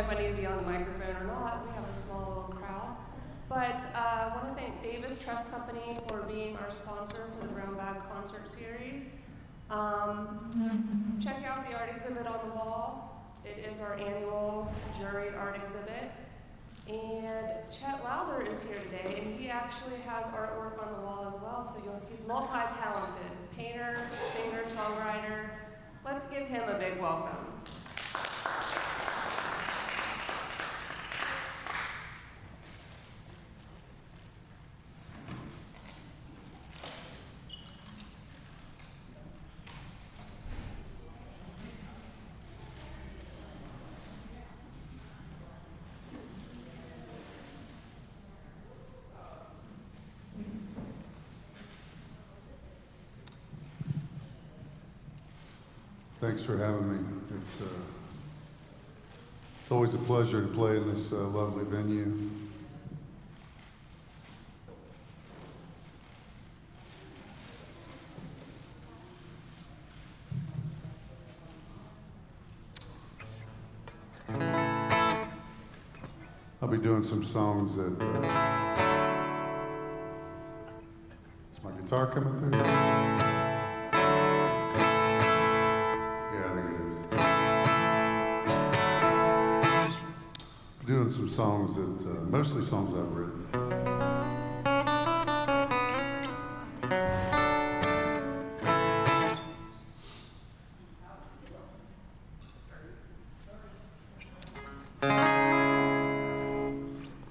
if I need to be on the microphone or not. We have a small little crowd. But I want to thank Davis Trust Company for being our sponsor for the Brown Bag Concert Series. Check out the art exhibit on the wall. It is our annual juried art exhibit. And Chet Lowther is here today, and he actually has artwork on the wall as well, so he's multi-talented. Painter, singer, songwriter. Let's give him a big welcome. Thanks for having me. It's always a pleasure to play in this lovely venue. I'll be doing some songs that... is my guitar coming through? Doing some songs that, mostly songs I've written.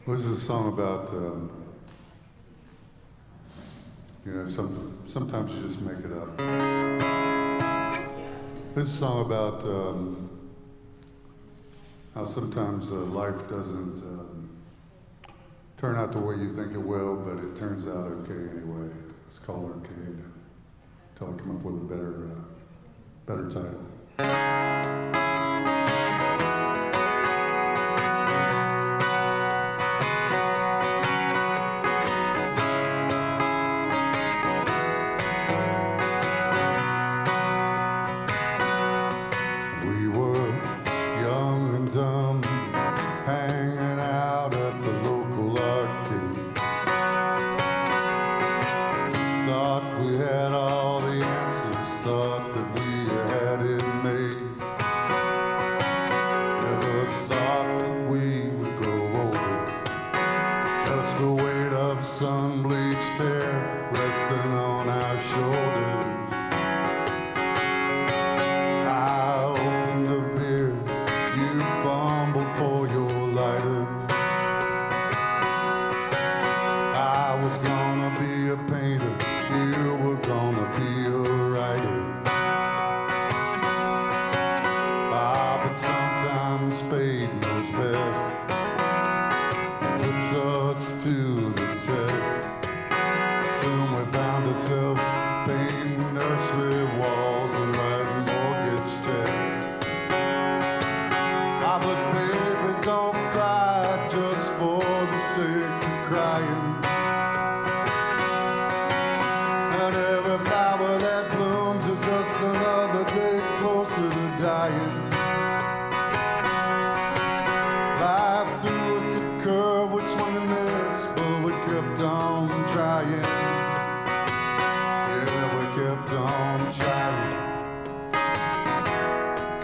This is a song about, sometimes you just make it up. This is a song about how sometimes life doesn't turn out the way you think it will, but it turns out okay anyway. It's called Arcade, until I come up with a better title. Hanging out at the local arcade. Thought we had all the answers, thought that we had it made. Never thought that we would grow old. Just the weight of sun-bleached hair resting on our shoulders. I opened the beer, you fumbled for your lighter. I was gonna be a painter, you were gonna be a writer. But sometimes fate knows best, puts us to the test. Soon we found ourselves painting nursery walls and writing mortgage checks. But babies don't cry just for the sake of crying. And every flower that blooms is just another day closer to dying. Life threw us a curve, we swung and missed, but we kept on trying. Yeah, we kept on trying.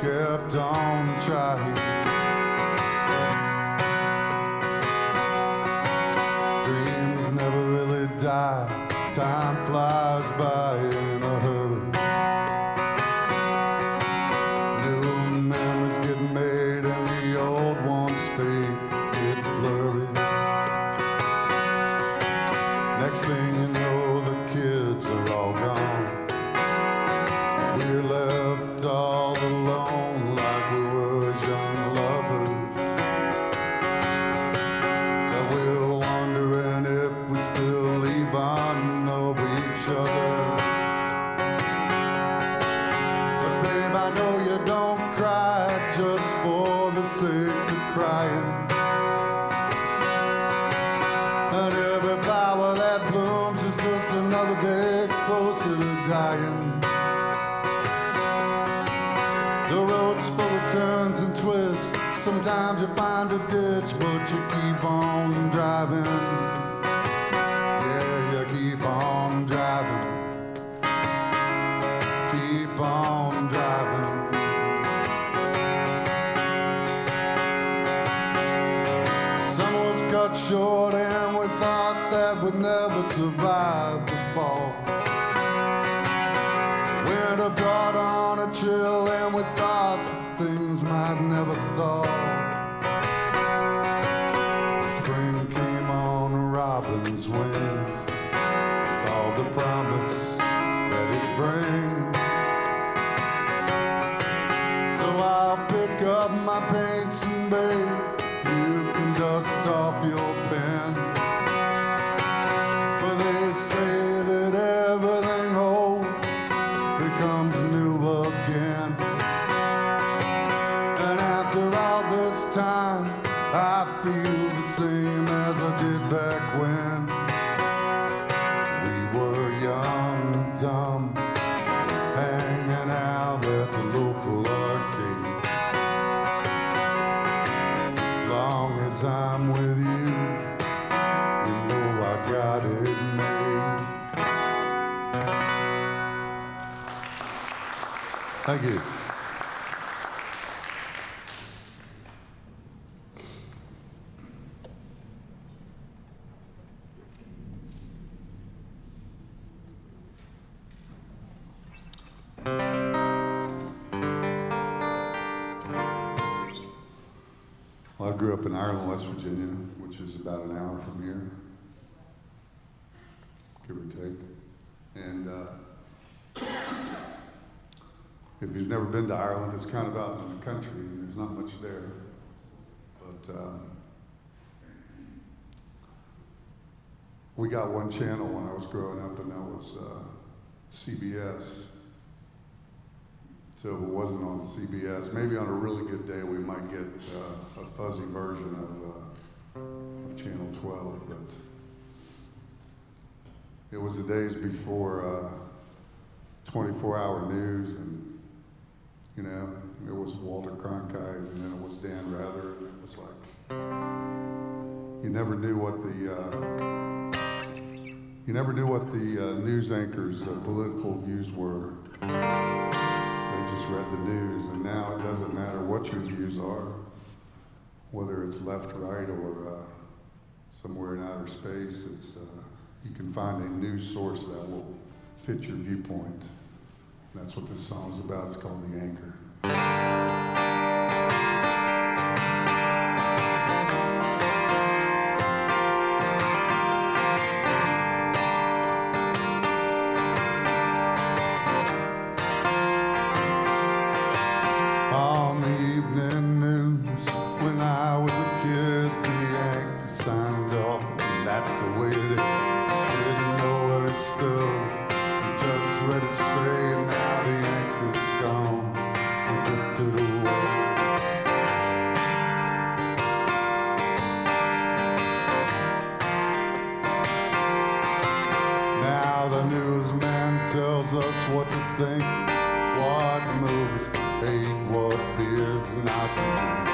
Kept on trying. Never really die. Time flies by in a hurry. New memories get made and the old ones fade, get blurry. Next thing you know, the kids are all gone. We're left all alone like we were young lovers. Of each other. But babe, I know you don't cry just for the sake of crying. And every flower that blooms is just survive the fall. Winter brought on a chill and we thought things might never thaw. Spring came on a robin's wings with all the promise that it brings. So I'll pick up my paints and babe, you can dust off your pen. For they say that everything old becomes new again. And after all this time, I feel the same as I did back when we were young and dumb, hanging out at the local arcade. Long as I'm with you, you know I got it made. Thank you. Well, I grew up in Ireland, West Virginia, which is about an hour from here, give or take. And if you've never been to Ireland, it's kind of out in the country, and there's not much there. But we got one channel when I was growing up, and that was CBS. So if it wasn't on CBS, maybe on a really good day we might get a fuzzy version of Channel 12, but it was the days before 24-hour news, and you know, it was Walter Cronkite, and then it was Dan Rather, and it was like you never knew what the news anchors' political views were. They just read the news, and now it doesn't matter what your views are, whether it's left, right, or somewhere in outer space. It's you can find a news source that will fit your viewpoint. And that's what this song's about. It's called The Anchor. On the evening news, when I was a kid, the Anchor signed off, and that's the way it is. Didn't know where it stood, we just read it straight. Now the anchor's gone, we drifted away. Now the newsman tells us what to think, what movies to hate, what beers not to drink.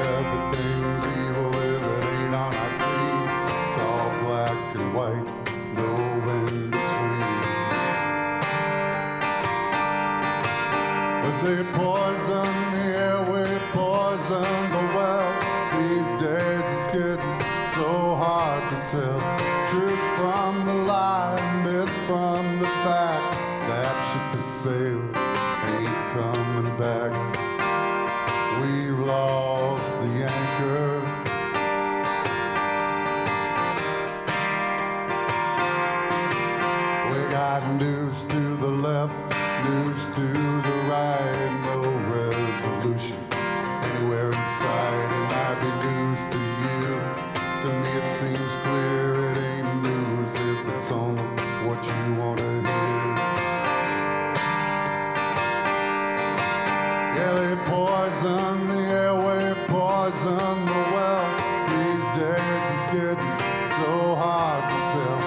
Everything's evil if it ain't on our team. It's all black and white, no in between. As they poison the airway, poison the well. These days it's getting so hard to tell truth from the lie, myth from the fact. That ship has sailed, ain't coming back. We've lost the anchor. We got news to the left, news to the right, no resolution anywhere in sight. It might be news to you. To me it seems clear it ain't news if it's only what you want to hear. Yeah, they poison the airway, poison the well. These days it's getting so hard to tell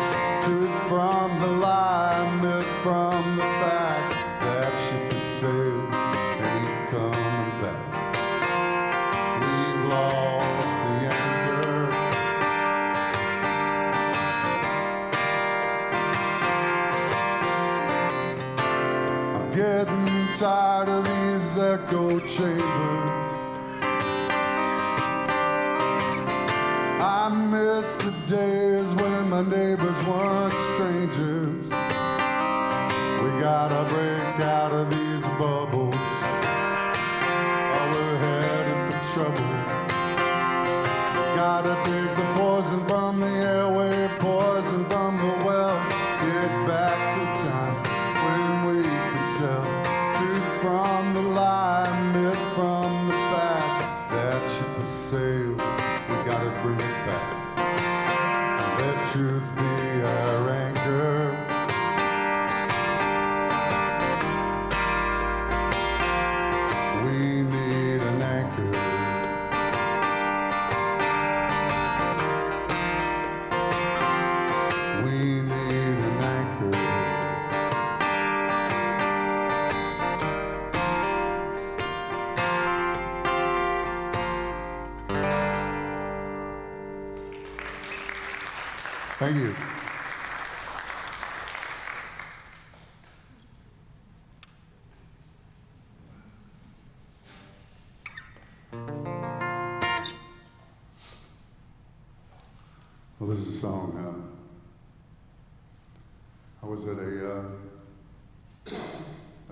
truth from the lie, myth from the fact. That ship is sailed, ain't coming back. We've lost the anchor. I'm getting tired of these echo chambers. I miss the days when my neighbors weren't Thank you. Well, this is a song. I was at a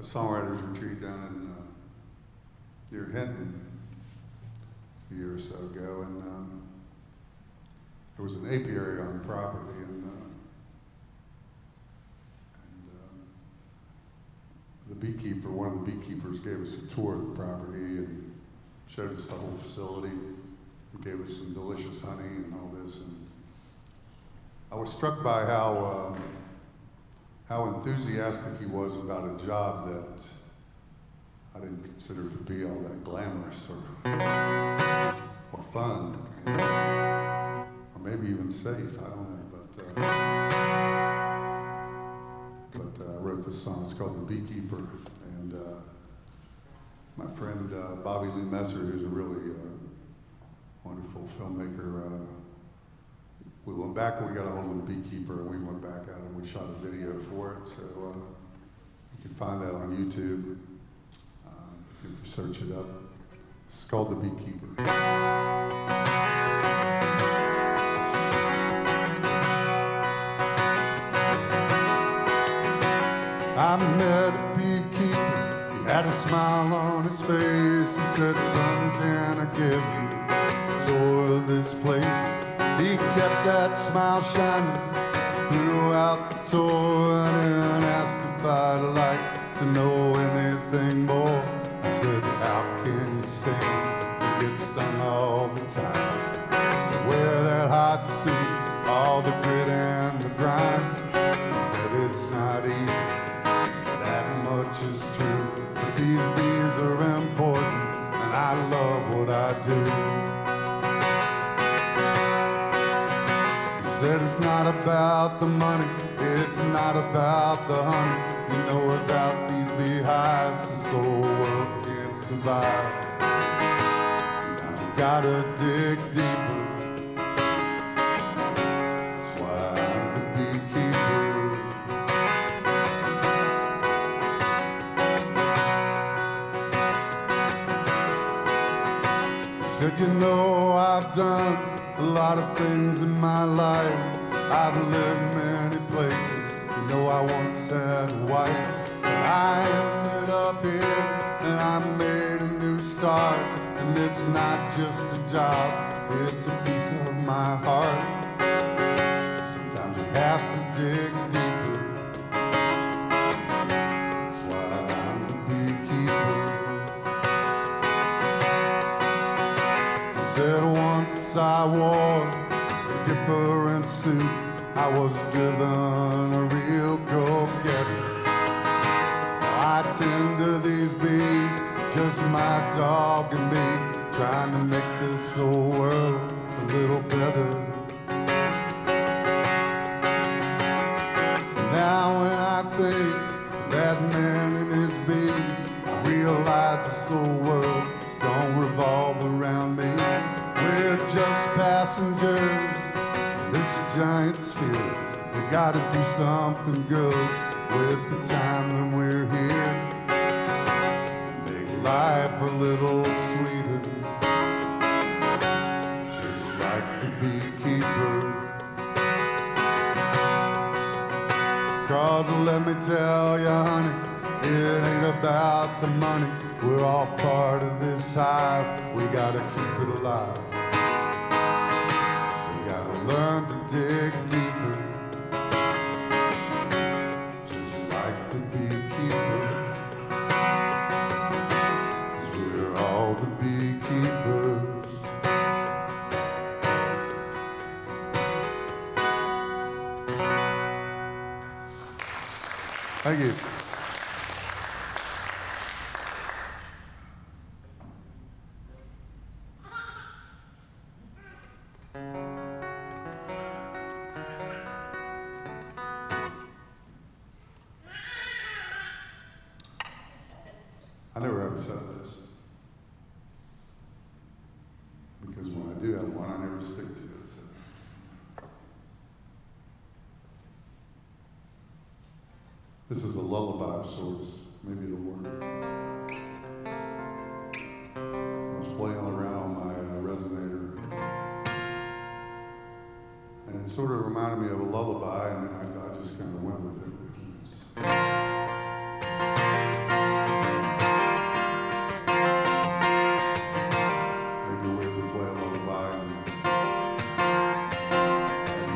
songwriters retreat down in near Hinton a year or so ago, and there was an apiary on the property, and the beekeeper, one of the beekeepers, gave us a tour of the property and showed us the whole facility, and gave us some delicious honey and all this. And I was struck by how enthusiastic he was about a job that I didn't consider to be all that glamorous or fun, or maybe even safe. I don't know, but I wrote this song. It's called "The Beekeeper," and my friend Bobby Lee Messer, who's a really wonderful filmmaker. We went back and we got a hold of The Beekeeper, and we went back out and we shot a video for it. So you can find that on YouTube if you search it up. It's called The Beekeeper. I met a beekeeper, he had a smile on his face. He said, "Son, can I give you a tour of this place?" He kept that smile shining throughout the tour, and then asked if I'd like to know anything more. I said, "How can you stand to get stung all the time? Wear that hot suit, all the grit and the grind." He said, "It's not easy, that much is true, but these bees are important, and I love what I do." Said it's not about the money, it's not about the honey. You know, without these beehives, this whole world can't survive. Sometimes you gotta dig deeper. That's why I'm the beekeeper. Said, "You know, I've done a lot of things in my life. I've lived many places. You know, I once had a wife. But I ended up here and I made a new start. And it's not just a job, it's a piece of my heart. Sometimes you have to dig deeper. That's why I'm the beekeeper." He said, "Once I wore a different suit. I was driven a real go-getter. I tend to these bees, just my dog and me, trying to make this whole world a little better." Now when I think of that man and his bees, I realize this whole world don't revolve around me. We're just passengers in this giant sphere. We gotta do something good with the time when we're here. Make life a little sweeter, just like the beekeeper. 'Cause let me tell you, honey, it ain't about the money. We're all part of this hive. We gotta keep it alive. We gotta learn to dig deeper, just like the beekeeper. 'Cause we're all the beekeepers. Thank you. I never have a set list, because when I do have one, I never stick to it. So This is a lullaby of sorts. Maybe it'll work. I was playing around on my resonator, and it sort of reminded me of a lullaby, and then I just kind of went with it. Maybe a way to play a lullaby and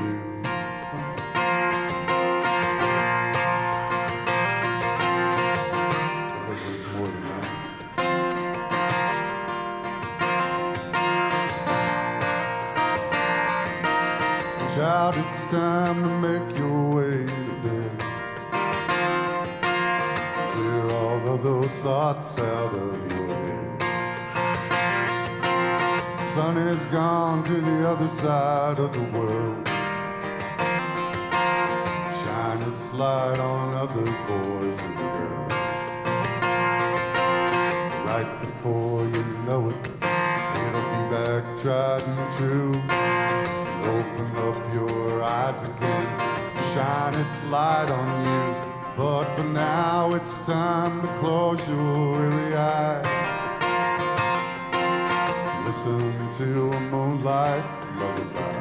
you. I think there's more than that. Child, it's time to make your way to bed. Clear all of those thoughts out of your head. The sun has gone to the other side of the world. Shine its light on other boys and girls. Right before you know it, it'll be back tried and true. Open up your eyes again, shine its light on you. But for now it's time to close your weary eyes. Listen to a moonlight lullaby.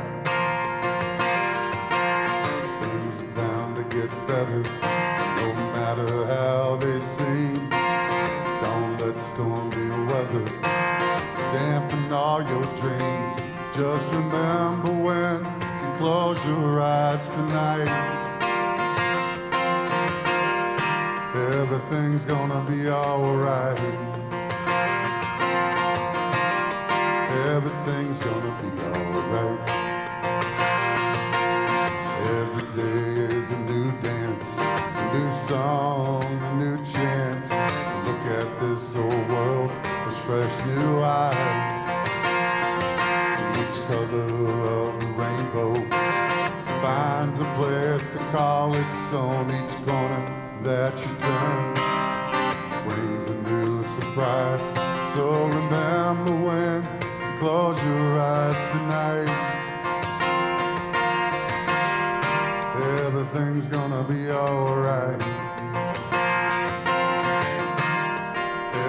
Things are bound to get better, no matter how they seem. Don't let stormy weather dampen all your dreams. Just remember when you close your eyes tonight, everything's gonna be alright. Everything's gonna be alright. Every day is a new dance, a new song, a new chance to look at this old world with fresh new eyes. Each color of the rainbow finds a place to call its own. Each corner that you turn brings a new surprise. So remember when you close your eyes tonight, everything's gonna be alright.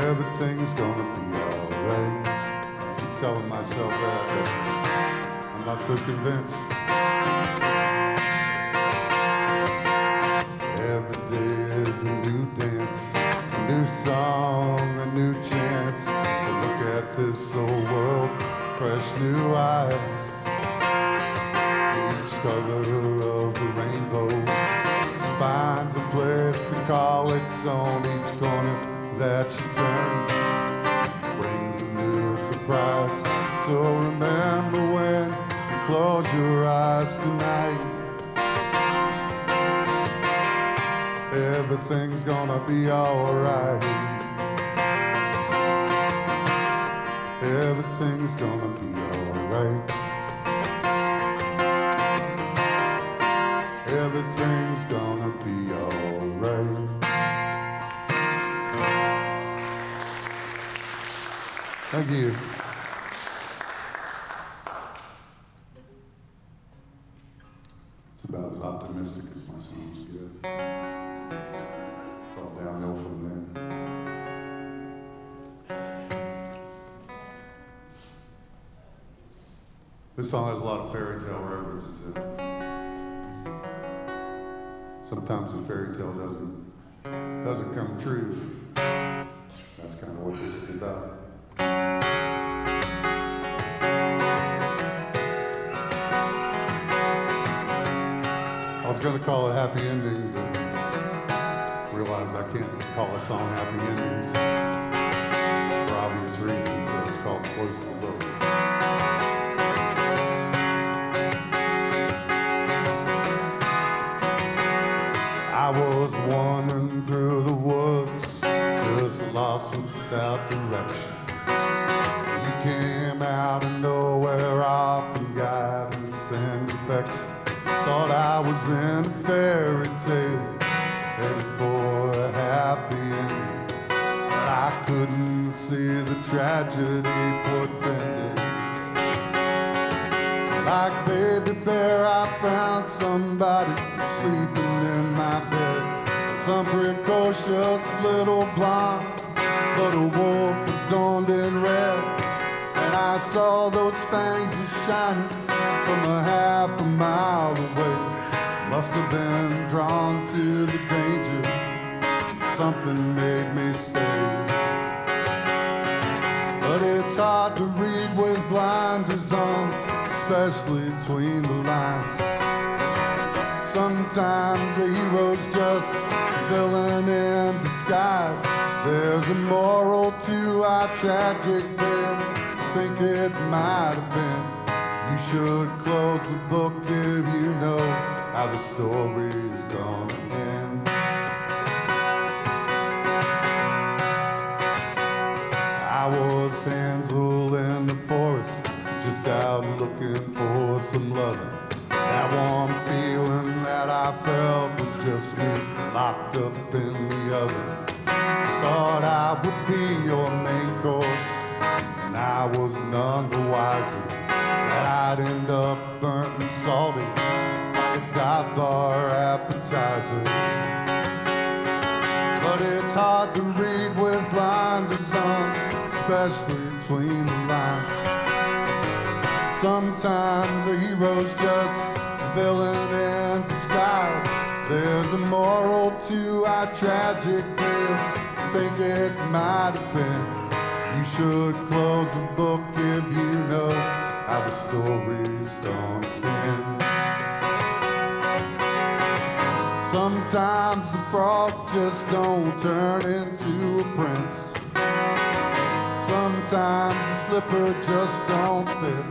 Everything's gonna be alright. I keep telling myself that, but I'm not so convinced. Every day is a new dance, a new song, a new chance to look at this old world with fresh new eyes. Each color of the rainbow finds a place to call its own. Each corner that you turn brings a new surprise. So remember when you close your eyes tonight, everything's gonna be alright. Everything's gonna be alright. Everything's gonna be alright. Thank you. It's about as optimistic as my songs get. It's all downhill from there. This song has a lot of fairy tale references in it. Sometimes the fairy tale doesn't come true. That's kind of what this is about. I was going to call it Happy Endings and realized I can't call a song Happy Endings for obvious reasons, so it's called Close the Look. I was wandering through the woods, just lost without direction. You came out of nowhere off and guidance and affection. Thought I was in a fairy tale, headed for a happy ending, but I couldn't see the tragedy portended. Like Baby Bear, I found somebody sleeping in my bed. some precocious little blonde, but a wolf adorned in red. And I saw those fangs shining from a half a mile away. Must have been drawn to the danger. Something made me stay. But it's hard to read with blinders on, especially between the lines. Sometimes a hero's just a villain in disguise. There's a moral to our tragic tale. I think it might have been. You should close the book if you know how the story's gonna end. I was Hansel in the forest, just out looking for some loving. That warm feeling that I felt was just me locked up in the oven. Thought I would be your main course, and I was none the wiser that I'd end up burnt and salty like a dive bar appetizer. But it's hard to read with blinders on, especially between the lines. Sometimes a hero's just a villain in disguise. There's a moral to our tragic tale. I think it might have been. You should close the book if you know how the story's gonna end. Sometimes the frog just don't turn into a prince. Sometimes the slipper just don't fit.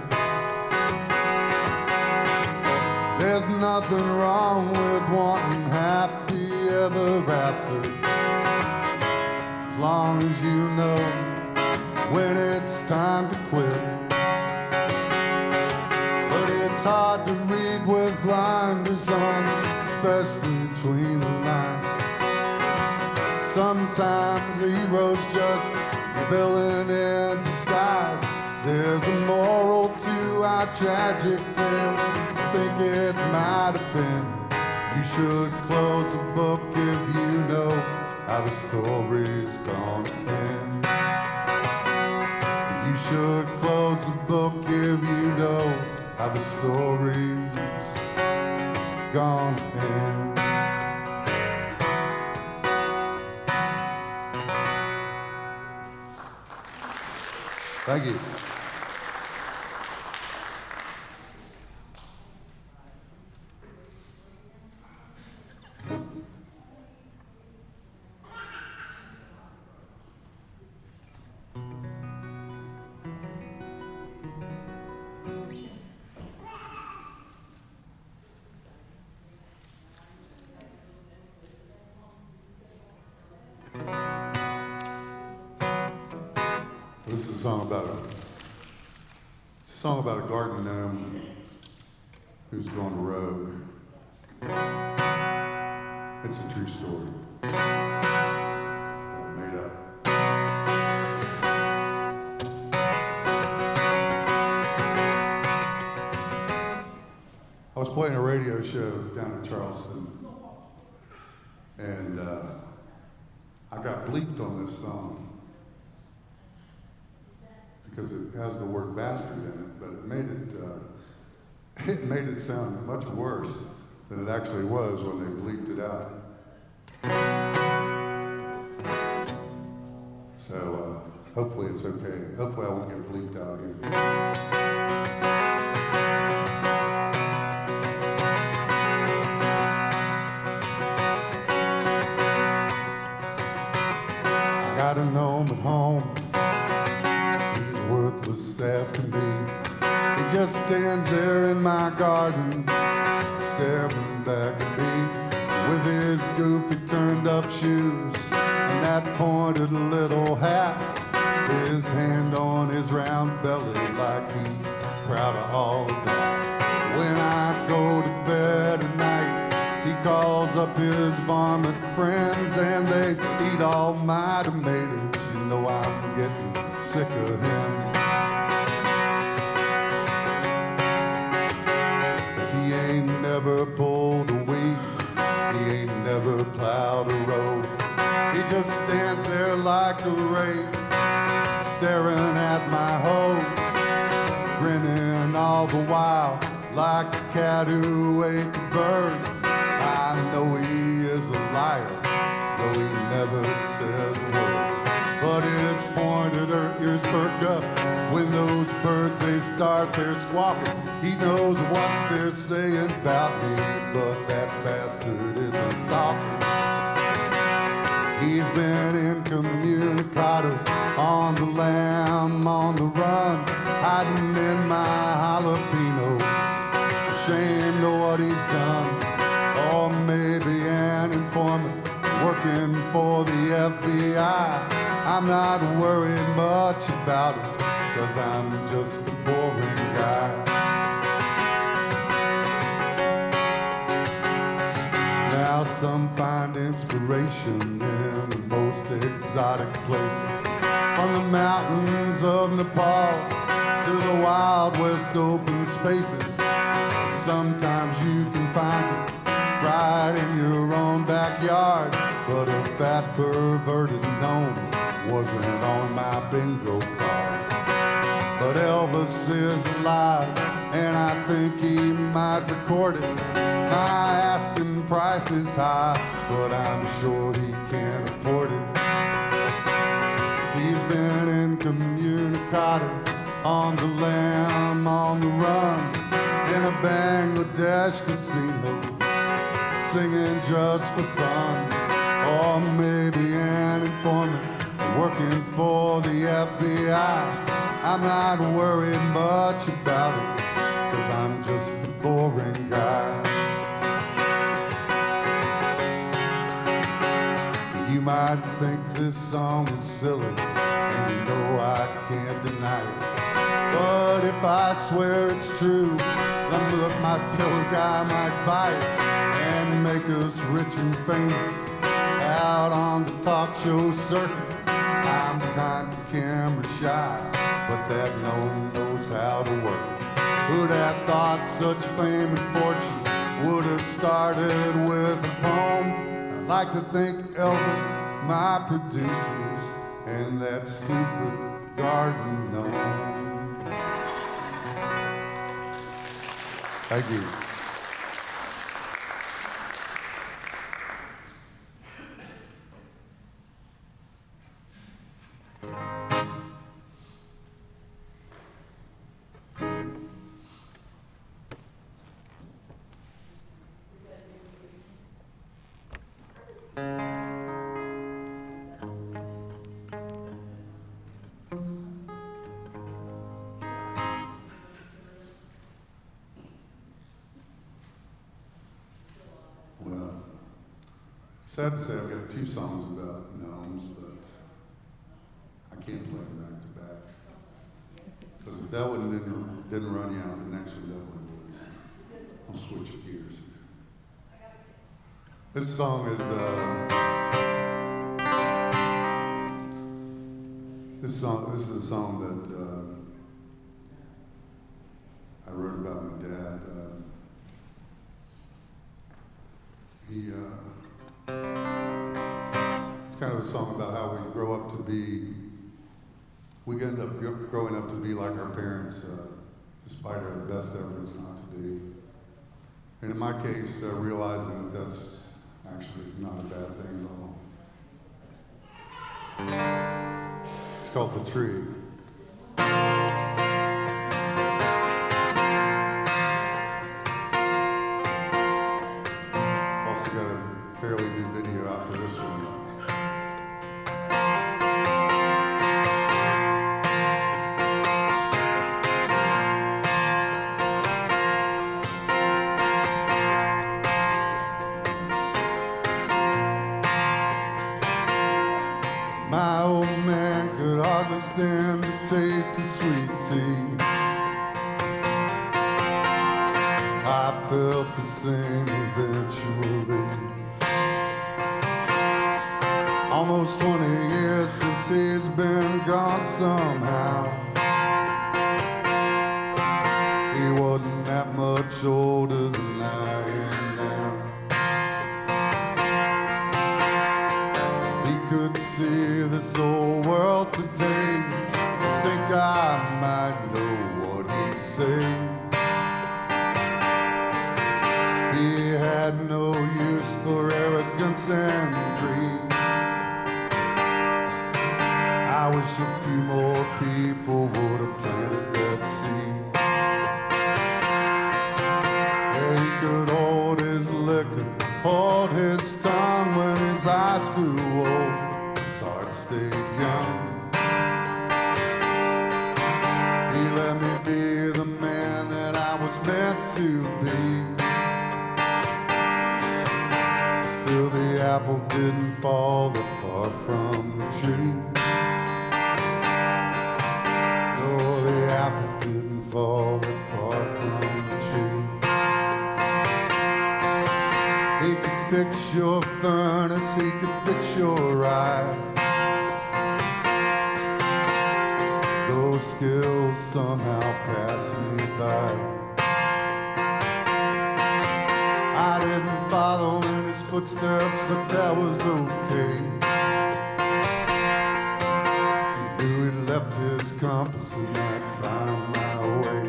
There's nothing wrong with wanting happy ever after, as long as you know when it's time to quit. But it's hard to read with blinders on, especially between the lines. Sometimes the hero's just a villain in disguise. There's a moral to our tragic tale. I think it might have been. You should close the book if you know how the story's gonna end. You should close the book if you know how the story's gonna end. Thank you. This is a song about a garden gnome who's gone rogue. It's a true story. Made up. I was playing a radio show down in Charleston, and I got bleeped on this song because it has the word bastard in it, but it made it sound much worse than it actually was when they bleeped it out. So hopefully it's okay. Hopefully I won't get bleeped out here. I got a gnome at home. Worthless as can be. He just stands there in my garden, staring back at me with his goofy turned up shoes and that pointed little hat, his hand on his round belly like he's proud of all of that. When I go to bed at night, he calls up his varmint friends and they eat all my tomatoes. You know I'm getting sick of him. He ain't never pulled a weed, he ain't never plowed out a road. He just stands there like a wraith, staring at my hose, grinning all the while like a cat who ate the bird. I know he is a liar, though he never says a word. But his pointed ears perk up when those birds, they start their squawking. He knows what they're saying about me, but that bastard isn't talking. He's been incommunicado, on the lam, on the run, hiding in my jalapenos, ashamed of what he's done. Or maybe an informant working for the FBI. I'm not worried much about it, 'cause I'm just a boring guy. Now some find inspiration in the most exotic places, from the mountains of Nepal to the Wild West open spaces. Sometimes you can find it right in your own backyard, but a fat perverted gnome wasn't on my bingo card. But Elvis is alive, and I think he might record it. My asking price is high, but I'm sure he can't afford it. He's been incommunicado, on the lam, on the run, in a Bangladesh casino, singing just for fun. Or maybe an informant working for the FBI. I'm not worried much about it, 'cause I'm just a boring guy. You might think this song is silly, and you know I can't deny it. But if I swear it's true, some of my pillow guy might buy it and make us rich and famous out on the talk show circuit. I'm kind of camera shy, but that gnome knows how to work. Who'd have thought such fame and fortune would have started with a poem? I'd like to thank Elvis, my producers, and that stupid garden gnome. Thank you. Well, sad to say I've got two songs about gnomes, but I can't play them back to back. Because if that one didn't run you out, the next one definitely would. I'll switch gears. This song is this is a song that I wrote about my dad. It's kind of a song about how we grow up to be. We end up growing up to be like our parents, despite our best efforts not to be. And in my case, realizing that that's actually not a bad thing at all. It's called The Tree. Also got a fairly new video out for this one. My old man could hardly stand to taste the sweet tea. I felt the same eventually. Almost 20 years since he's been gone somehow. He wasn't that much older than I am now. this old world today. I think I might know what he'd say. He had no use for arrogance and greed. I wish a few more people would have planted that seed. He could hold his liquor, hold his tongue when his eyes grew old, his heart stayed young. He let me be the man that I was meant to be. Still the apple didn't fall that far from the tree. No, the apple didn't fall that far from the tree. He could fix your furnace, he could fix your ride. Those skills somehow pass me by. I didn't follow in his footsteps, but that was okay. He knew he left his compass and I'd find my way.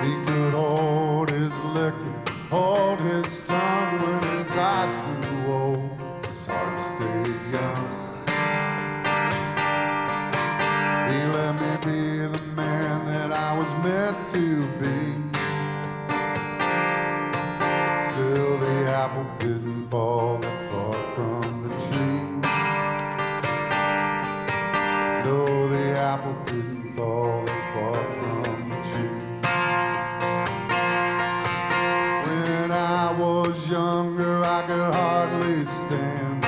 He could hold his liquor, hold his tongue when his eyes grew old, his heart stayed young. He let me be the man that I was meant to be. Still the apple didn't fall that far from the tree. No, the apple didn't fall that far from the tree. When I was younger, I could hardly stand.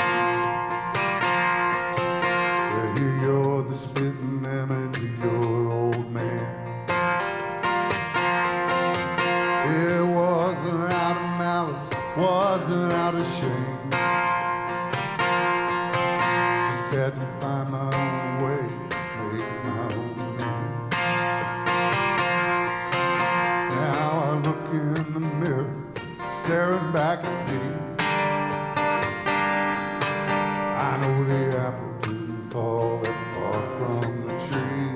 Here you're the spitting image of your old man. It wasn't out of malice, wasn't out of shame. Just had to find my own way, make my own name. Now I look in the mirror, staring back at me. I know the apple didn't fall that far from the tree.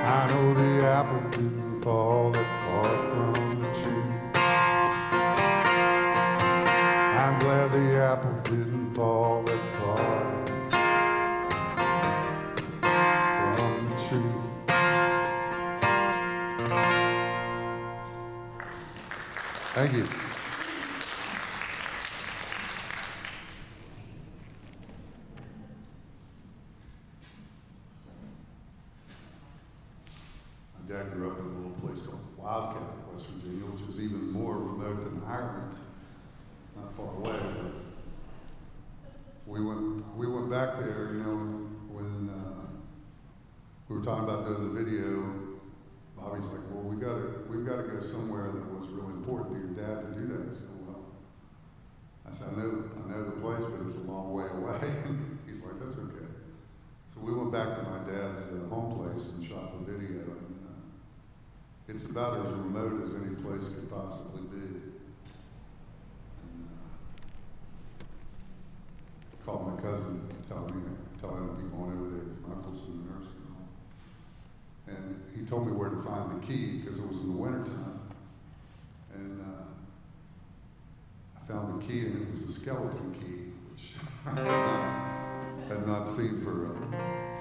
I know the apple didn't fall that far from the tree. I'm glad the apple didn't fall that far from the tree. Thank you. My dad grew up in a little place called Wildcat, West Virginia, which is even more remote than Ireland, not far away. But we went back there, you know, when we were talking about doing the video. Bobby's like, well, we've got to go somewhere that was really important to your dad to do that. I said, well, I know the place, but it's a long way away. He's like, that's okay. So we went back to my dad's home place and shot the video. And it's about as remote as any place could possibly be. And called my cousin to tell him to be going over there. My uncle's in the nursing home. And he told me where to find the key because it was in the wintertime. And I found the key and it was a skeleton key, which I had not seen for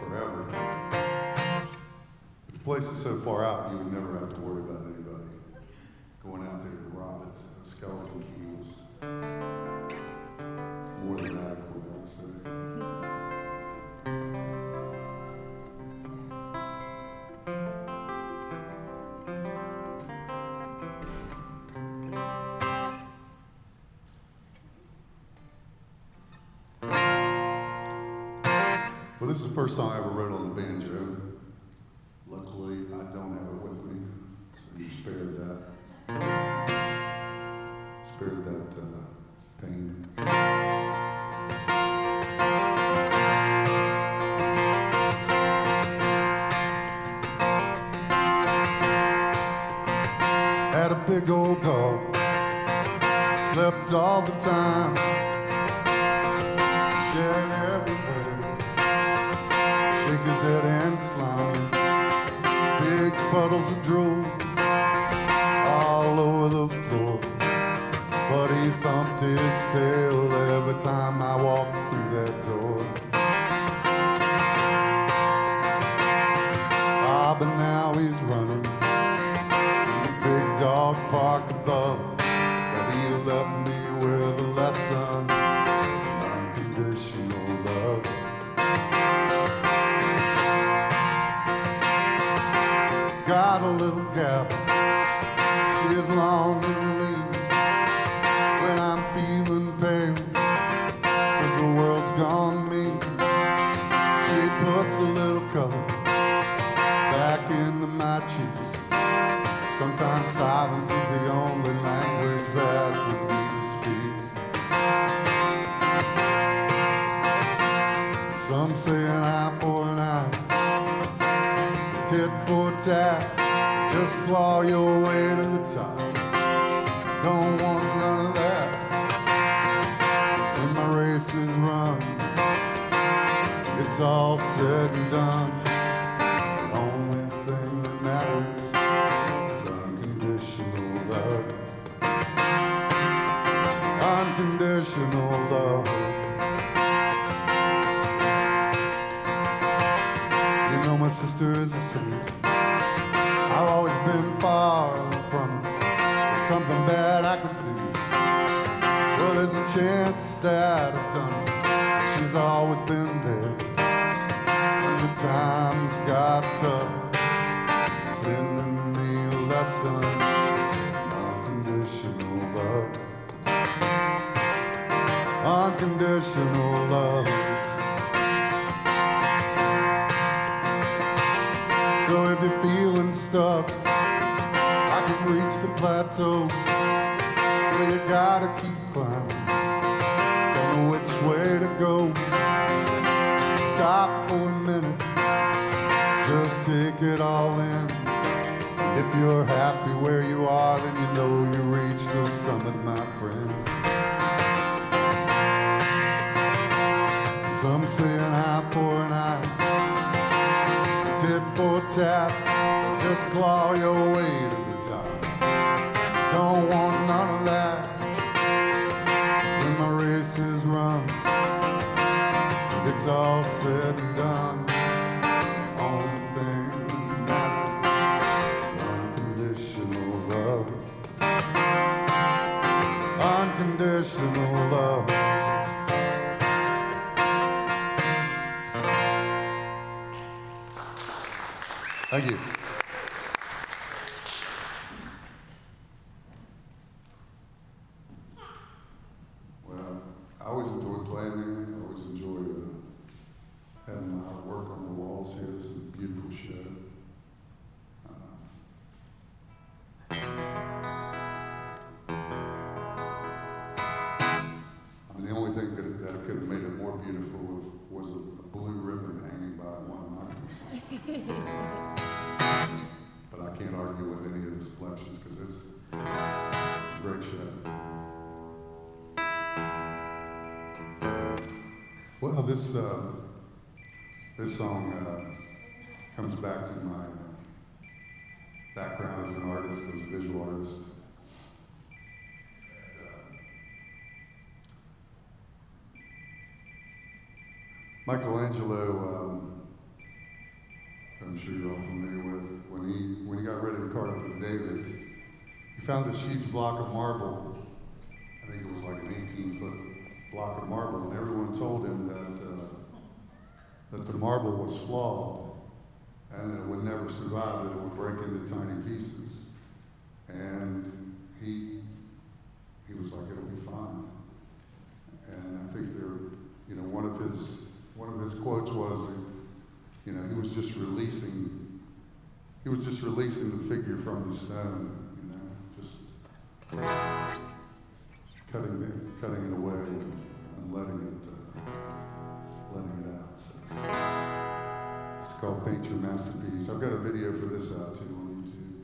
forever. The place is so far out, you would never have to worry about anybody going out there to rob it. So the skeleton key was more than adequate, I would say. Well, this is the first song I ever wrote on the banjo. Luckily, I don't have it with me, so you spared that. Spared that pain. Had a big old dog slept all the time, shed everywhere, shake his head and slime, big puddles of drool all over the floor, but he thumped his tail every time I walked through that door. Ah, but now he's running in the big dog park above, but he left me with a lesson in unconditional love. Got a little gal, she is long and lean, when I'm feeling pain, 'cause the world's gone mean, she puts a little color back into my cheeks. Sometimes silence is the only language that we need to speak. Some say an eye for an eye, tit for tat, just claw your way to the top. Don't want none of that. When my race is run, it's all said and done. The only thing that matters is unconditional love. Unconditional love. You know my sister is a saint. I've always been far from something bad I could do. Well, there's a chance that I've done it. She's always been there when the times got tough, sending me a lesson in unconditional love. Unconditional love. So if you're feeling stuck, I can reach the plateau. Well, you gotta keep climbing, don't know which way to go. Stop for a minute, just take it all in. If you're happy where you are, then you know you reached the summit, my friends. Some say an eye for an eye, tit for tat, just claw your way to the top. Don't want none of that. When my race is run, it's all said and done. Only thing that matters, unconditional love. Unconditional love. Thank you. Well, I always enjoy playing here. I always enjoy having my artwork on the walls here. This is a beautiful show. I mean, the only thing that could have made it more beautiful was a blue ribbon hanging by one of my pieces. But I can't argue with any of the selections because it's a great show. Well, this song comes back to my background as an artist, as a visual artist. Michelangelo, I'm sure you're all familiar with, when he got ready to carve the David, he found this huge block of marble. I think it was like an 18-foot block of marble, and everyone told him that the marble was flawed and it would never survive, that it would break into tiny pieces. And he was like, it'll be fine. And I think one of his quotes was, he was just releasing the figure from the stone, just cutting it away and letting it out. So it's called Paint Your Masterpiece. I've got a video for this out too on YouTube.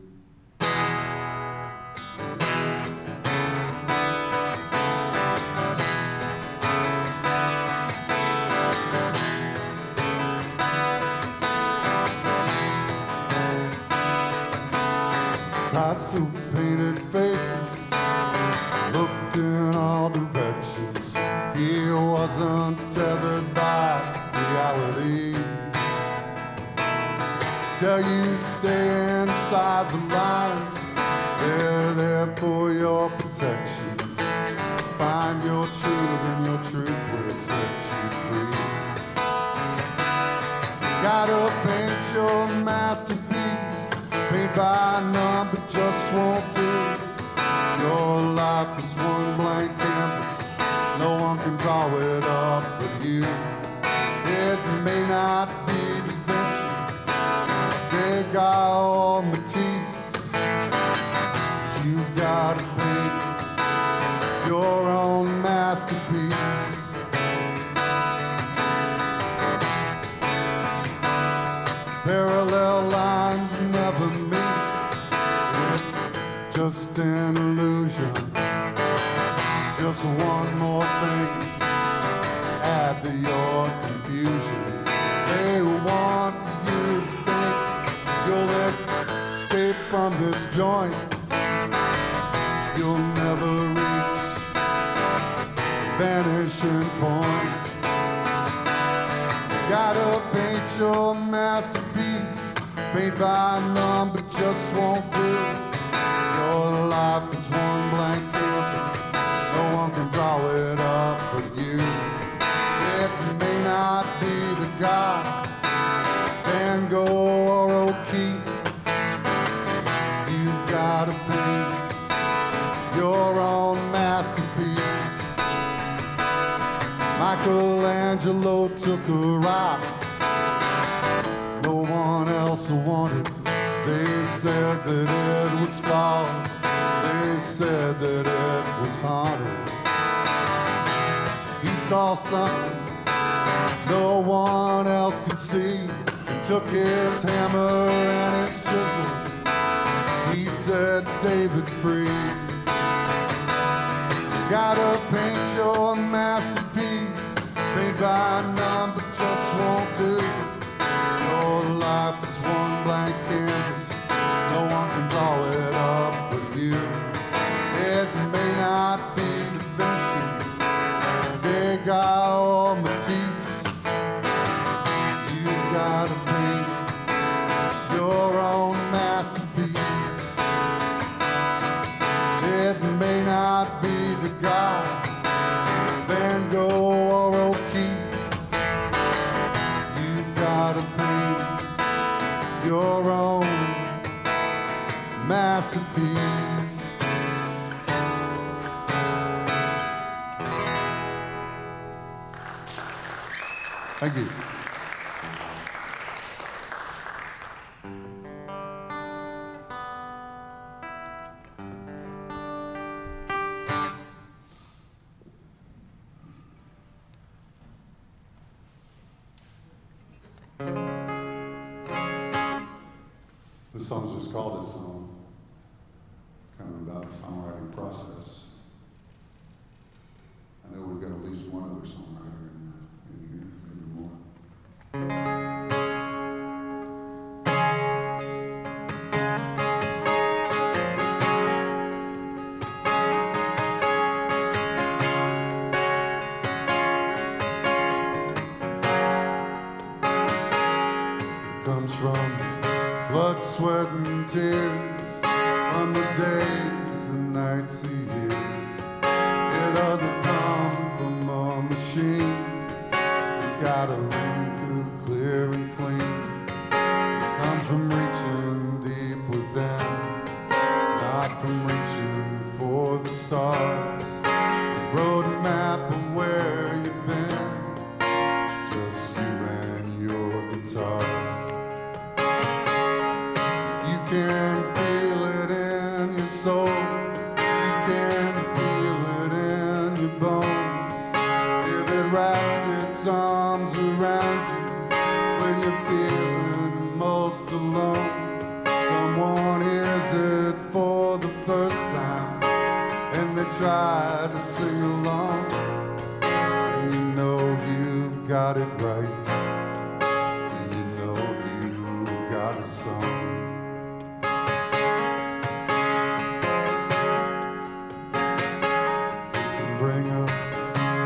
Well, you stay inside the lines. They're there for your protection. Find your truth and your truth will set you free. Gotta paint your masterpiece. Paint by number just won't do. Your life is one blank canvas. No one can draw it up but you. It may not be Da Vinci. They got all Matisse. You've got to paint your own masterpiece. Parallel lines never meet. It's just an illusion. Just one more thing add to your confusion. They want you to think you'll escape from this joint. You'll never reach vanishing point. Gotta paint your masterpiece. Paint by number just won't do. Your life is one blank canvas. No one can draw it up but you. It may not be the God, Van Gogh or O'Keeffe. You've gotta paint your own masterpiece. Michelangelo took a rock no one else wanted. They said that it was flawed. They said that it was haunted. He saw something no one else could see. He took his hammer and his chisel. He said, David, free. Gotta paint your masterpiece. Paint by number just won't do. Your life is one blank canvas. No one can draw it up but you. It may not be Da Vinci. Degas or Matisse. You've gotta paint your own masterpiece. It may not be the God, Van Gogh or O'Keeffe. You've gotta paint your own masterpiece. Thank you. This song's just called It Song. Kind of about the songwriting process. I know we've got at least one other songwriter in here, maybe more. It comes from blood, sweat, and tears, from the days and nights he hears. It doesn't come from a machine. He's got a ring through clear and clean. It comes from reaching deep within, not from reaching for the stars. The road map of where you've been, just you and your guitar. You can feel it in your soul. You can feel it in your bones. If it wraps its arms around you when you're feeling most alone. Someone hears it for the first time and they try to sing along. And you know you've got it right. And you know you've got a song. Bring a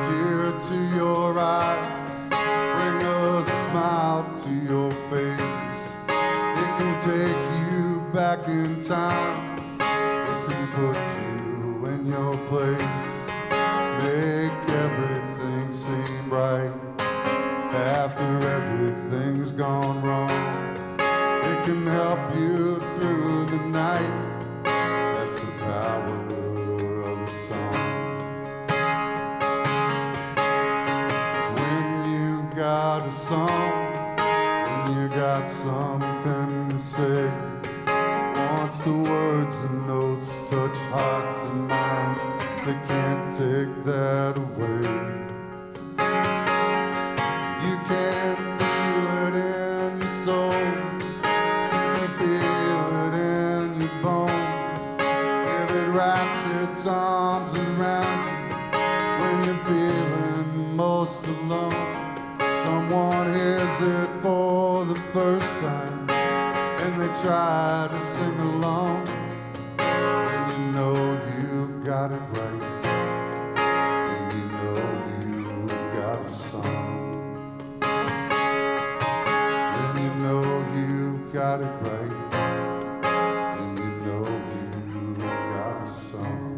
tear to your eyes, bring a smile to your face. It can place, make everything seem right. After everything's gone wrong, it can help you through the night. That's the power of a song. 'Cause when you've got a song, when you got something to say, once the words and notes touch hearts and minds, they can't take that away. You can feel it in your soul, you can feel it in your bones. If it wraps its arms around you when you're feeling most alone, someone hears it for the first time and they try to sing along, and you know you got it right, and you know you've got a song. Got it right, and you know you got a song.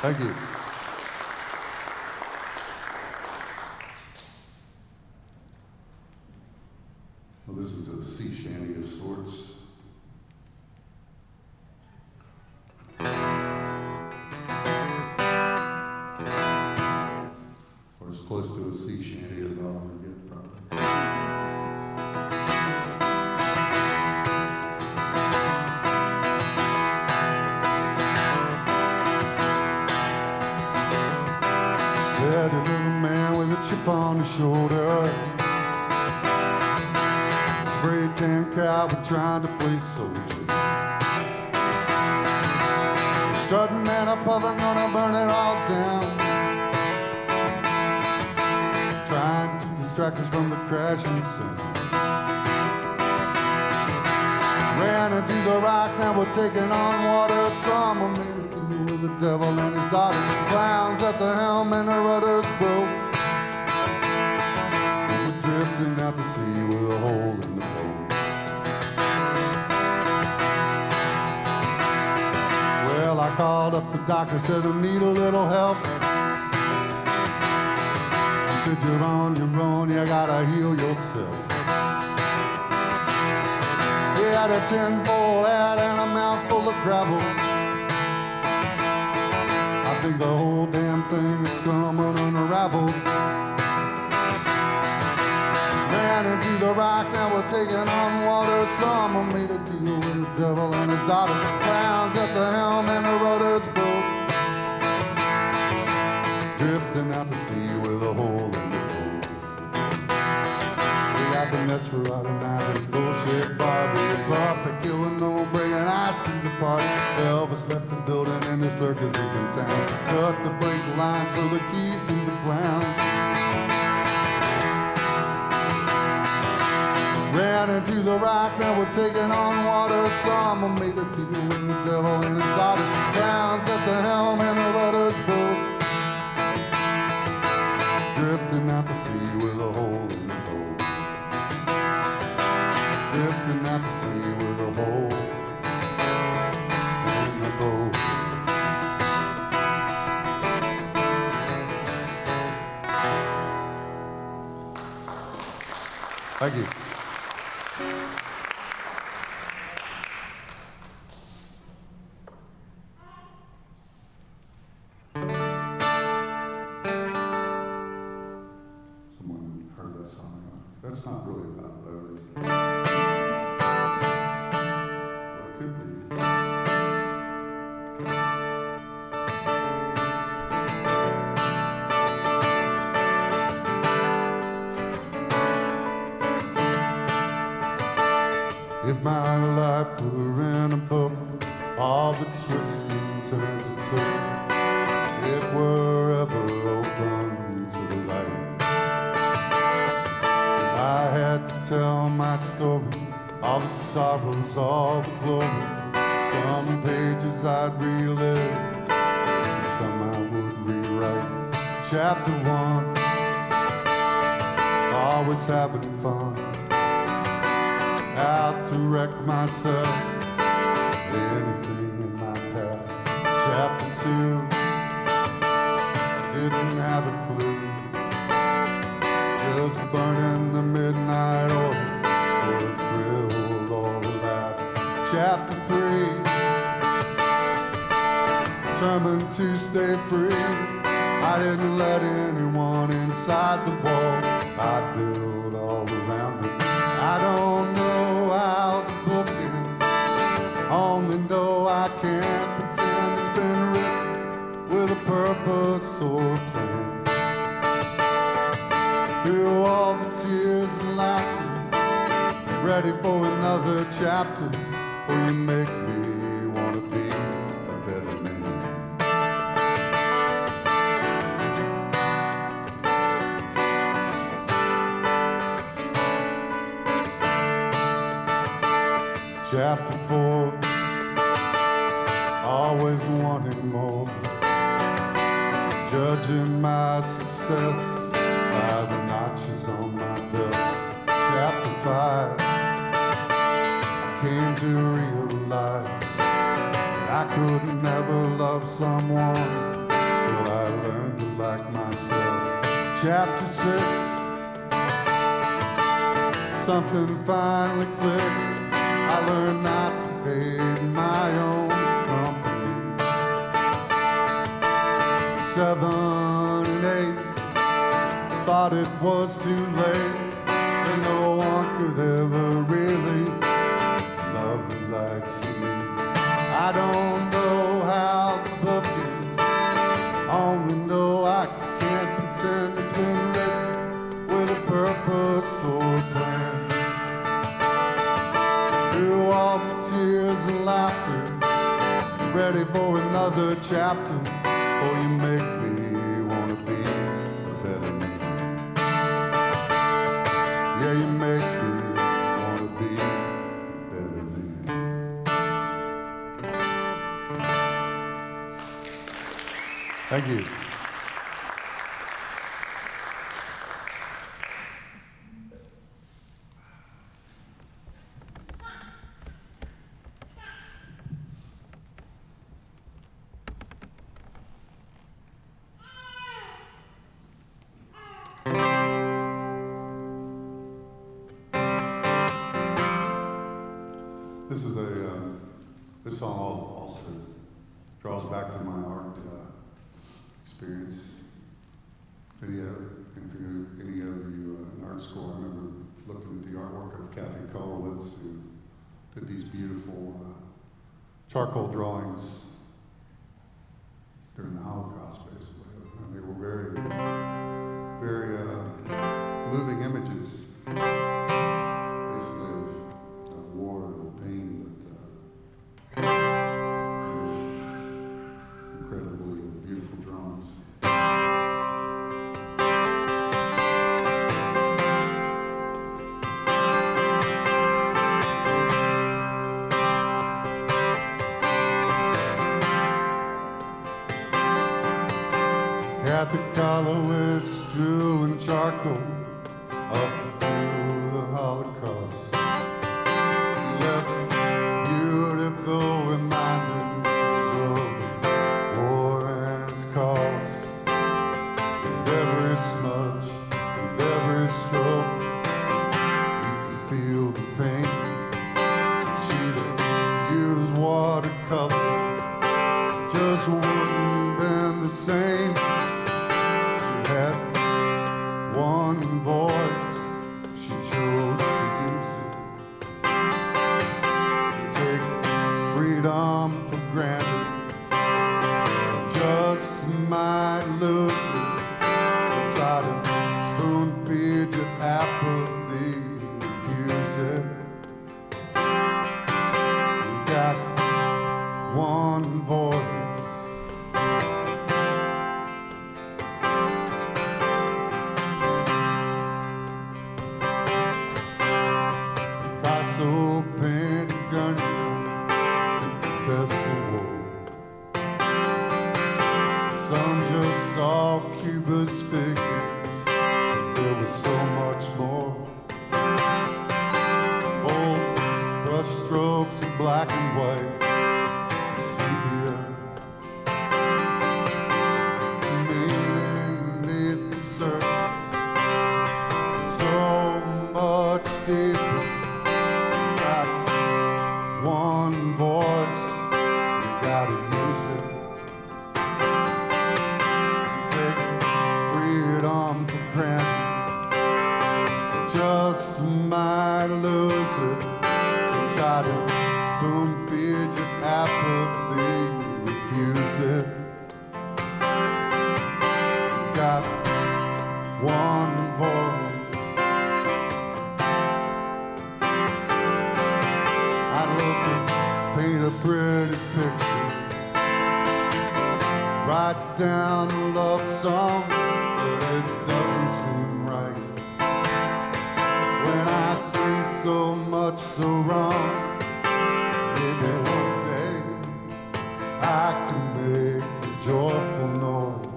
Thank you. Well, this is a sea shanty of sorts. As close to a sea shanty as I'll ever get, probably. Had a little man with a chip on his shoulder, spray tan cowboy trying to play soldier. Strutting and a puffin', gonna burn it all down, trying to distract us from the crashing sun. Ran into the rocks, now we're taking on water. Someone made a deal with the devil and his daughter. Clowns at the helm and the rudders broke. We're drifting out to sea with a hole in the boat. Well, I called up the doctor, said I need a little help. Said you're on your own, you gotta heal yourself. He had a 10-fold hat and a mouthful of gravel. I think the whole damn thing's coming unraveled. Ran into the rocks, now we're taking on water. Someone made a deal with the devil and his daughter. Clowns at the helm and the rudders broke. Drifting out to sea with a hole in the boat. We got the mesmerizing bullshit Barbie, a puppet killing, no one bringing ice to the party. Elvis left the building and the circus is in town. Cut the brake line so the keys to the clown. Ran into the rocks, now we're taking on water. Someone made a deal with the devil and his daughter. Clowns at the helm and the rudders broke. Drifting out to sea with a hole in the boat. Drifting out to sea with a hole in the boat. Thank you. That's not really about love, is it? Well, it could be. If my life were in a book, all the twists and turns it took, it were ever open to the light. I had to tell my story, all the sorrows, all the glory. Some pages I'd relive, and some I would rewrite. Chapter 1, always having fun, out to wreck myself. anything in my path. Chapter 2, didn't have a clue. Just burning the midnight oil for a thrill or a laugh. Chapter 3, determined to stay free. I didn't let anyone inside the walls I built all around me. I don't know how the book ends, only know I can't pretend it's been written with a purpose or a plan. Through all the tears and laughter, ready for another chapter, for you make me wanna be a better man. Chapter 4, always wanting more, judging my success by the notches on my belt. Chapter 5, I came to realize that I could never love someone till I learned to like myself. Chapter 6, something finally clicked. I learned not to hate my own company. 7 and 8, thought it was too late, and no one could ever really love the likes of me. I don't know how the book is, only know I can't pretend it's been written with a purpose or a plan. Through all the tears and laughter, ready for another chapter, for you make me wanna be a better man. Yeah, you make me wanna be a better man. Thank you. This song also draws back to my art experience. Any of you in art school, I remember looking at the artwork of Kathy Kolowitz, who did these beautiful charcoal drawings during the Holocaust, basically. And they were very, very moving images, basically of war and pain, but incredibly beautiful drawings. Kathy Kolowitz drew in charcoal up through the Holocaust. She left beautiful reminders of war and its cost. With every smudge, with every stroke, you can feel the pain. She'd use watercolor, just wouldn't been the same. Had one voice, she chose to use it. Take freedom for granted, just might lose it. Try to spoon feed your apathy, refuse it. You got one voice. So painted gun to test the war. Some just saw Cuba's figures, there was so much more. Bold brush strokes in black and white, Savior. Meaning beneath the surface, so much deeper. Got one voice, you gotta use it. Take freedom for granted, just might lose it. Try to spoon feed your apathy, refuse it. Got one voice. I'd love to paint a pretty picture, write down a love song, but it doesn't seem right when I see so much so wrong. Maybe one day I can make a joyful noise.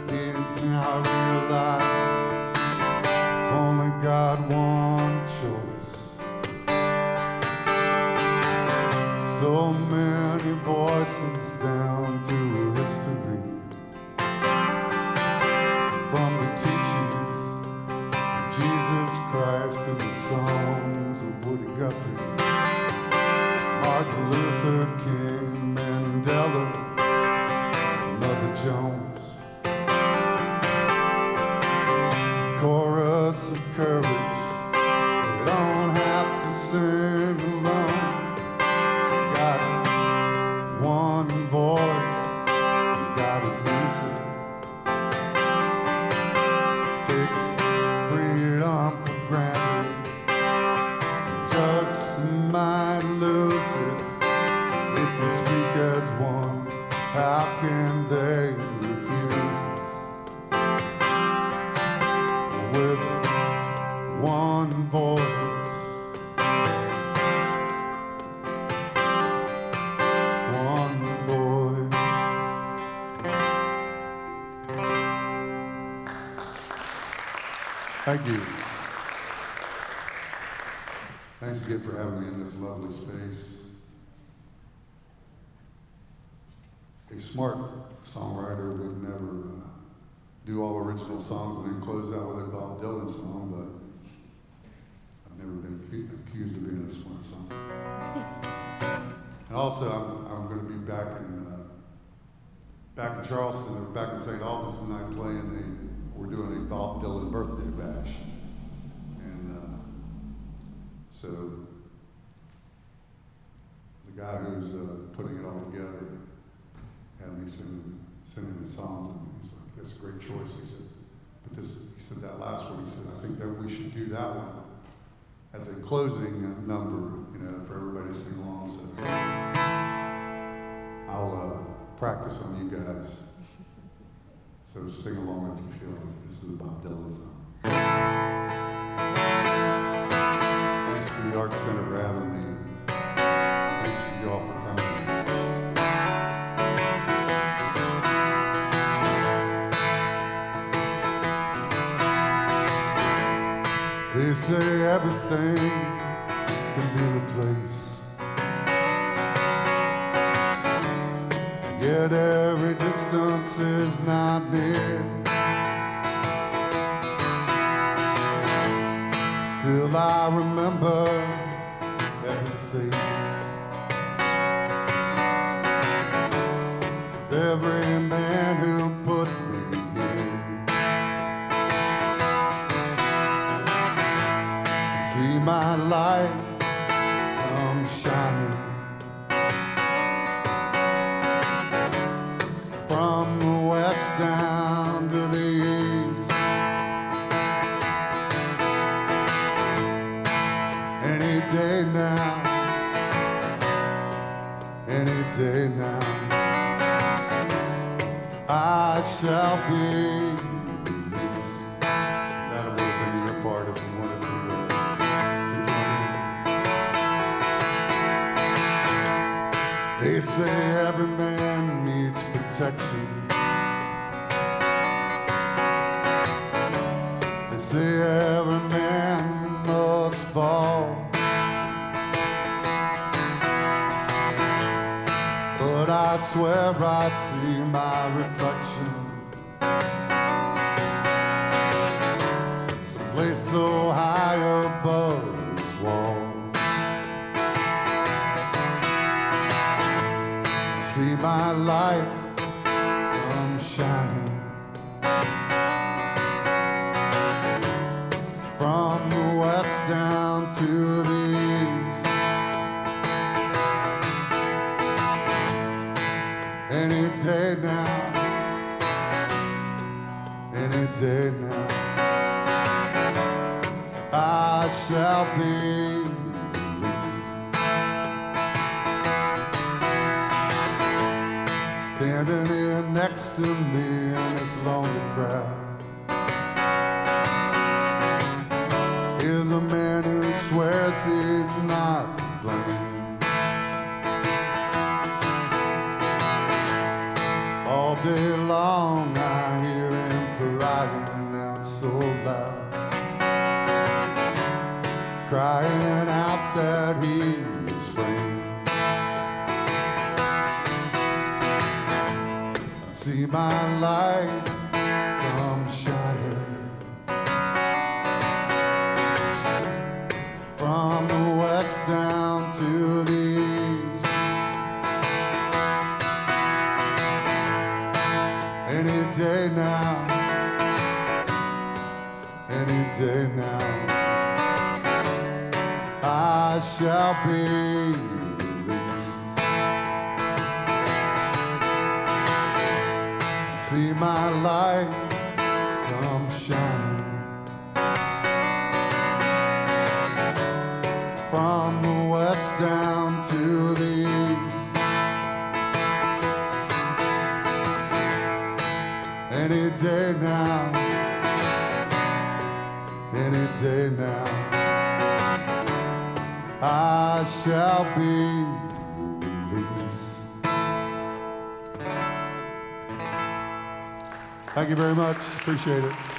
And I realize only got one choice. So many voices down through history, from the teachings of Jesus Christ to the songs of Woody Guthrie, Martin Luther King, Mandela, Mother Jones. Chorus of courage, you don't have to sing alone. Got one voice, you gotta use it. Take freedom for granted, just might lose it. If we speak as one, how can they refuse us? With one voice, one voice. Thank you. Thanks again for having me in this lovely space. A smart songwriter would never do all original songs and then close out with a Bob Dylan song, but I've never been accused of being a smart songwriter. And also, I'm going to be back in Charleston, or back in St. Albans tonight we're doing a Bob Dylan birthday bash. And so the guy who's putting it all together had me sending the songs, and he's like, "That's a great choice." He said, "But he said that last one. He said, I think that we should do that one as a closing number, for everybody to sing along." So I'll practice on you guys. So sing along if you feel like this is a Bob Dylan song. Thanks to the Art Center for having me. Thanks to you all for coming. They say everything can be replaced, yet every distance is not near. Still I remember every face, every man who put me here. See my light come shining from the west down to the east. Any day now, any day now, I shall be released. That would have been your part if you wanted to join me. They say every man needs protection. They say every man must fall. I swear I see my reflection someplace so high above this wall. See my light come shining from the west down to the east. Any day now, any day now, I shall be released. Standing here next to me in this lonely crowd is a man who swears he's not to blame. All day long I hear him crying out so loud, crying out that he's free. I see my light come shining from the west down to the east. Any day now, any day now, I shall be released. See my light come shining from the west down to the east. Any day now, any day now, I shall be released. Thank you very much. Appreciate it.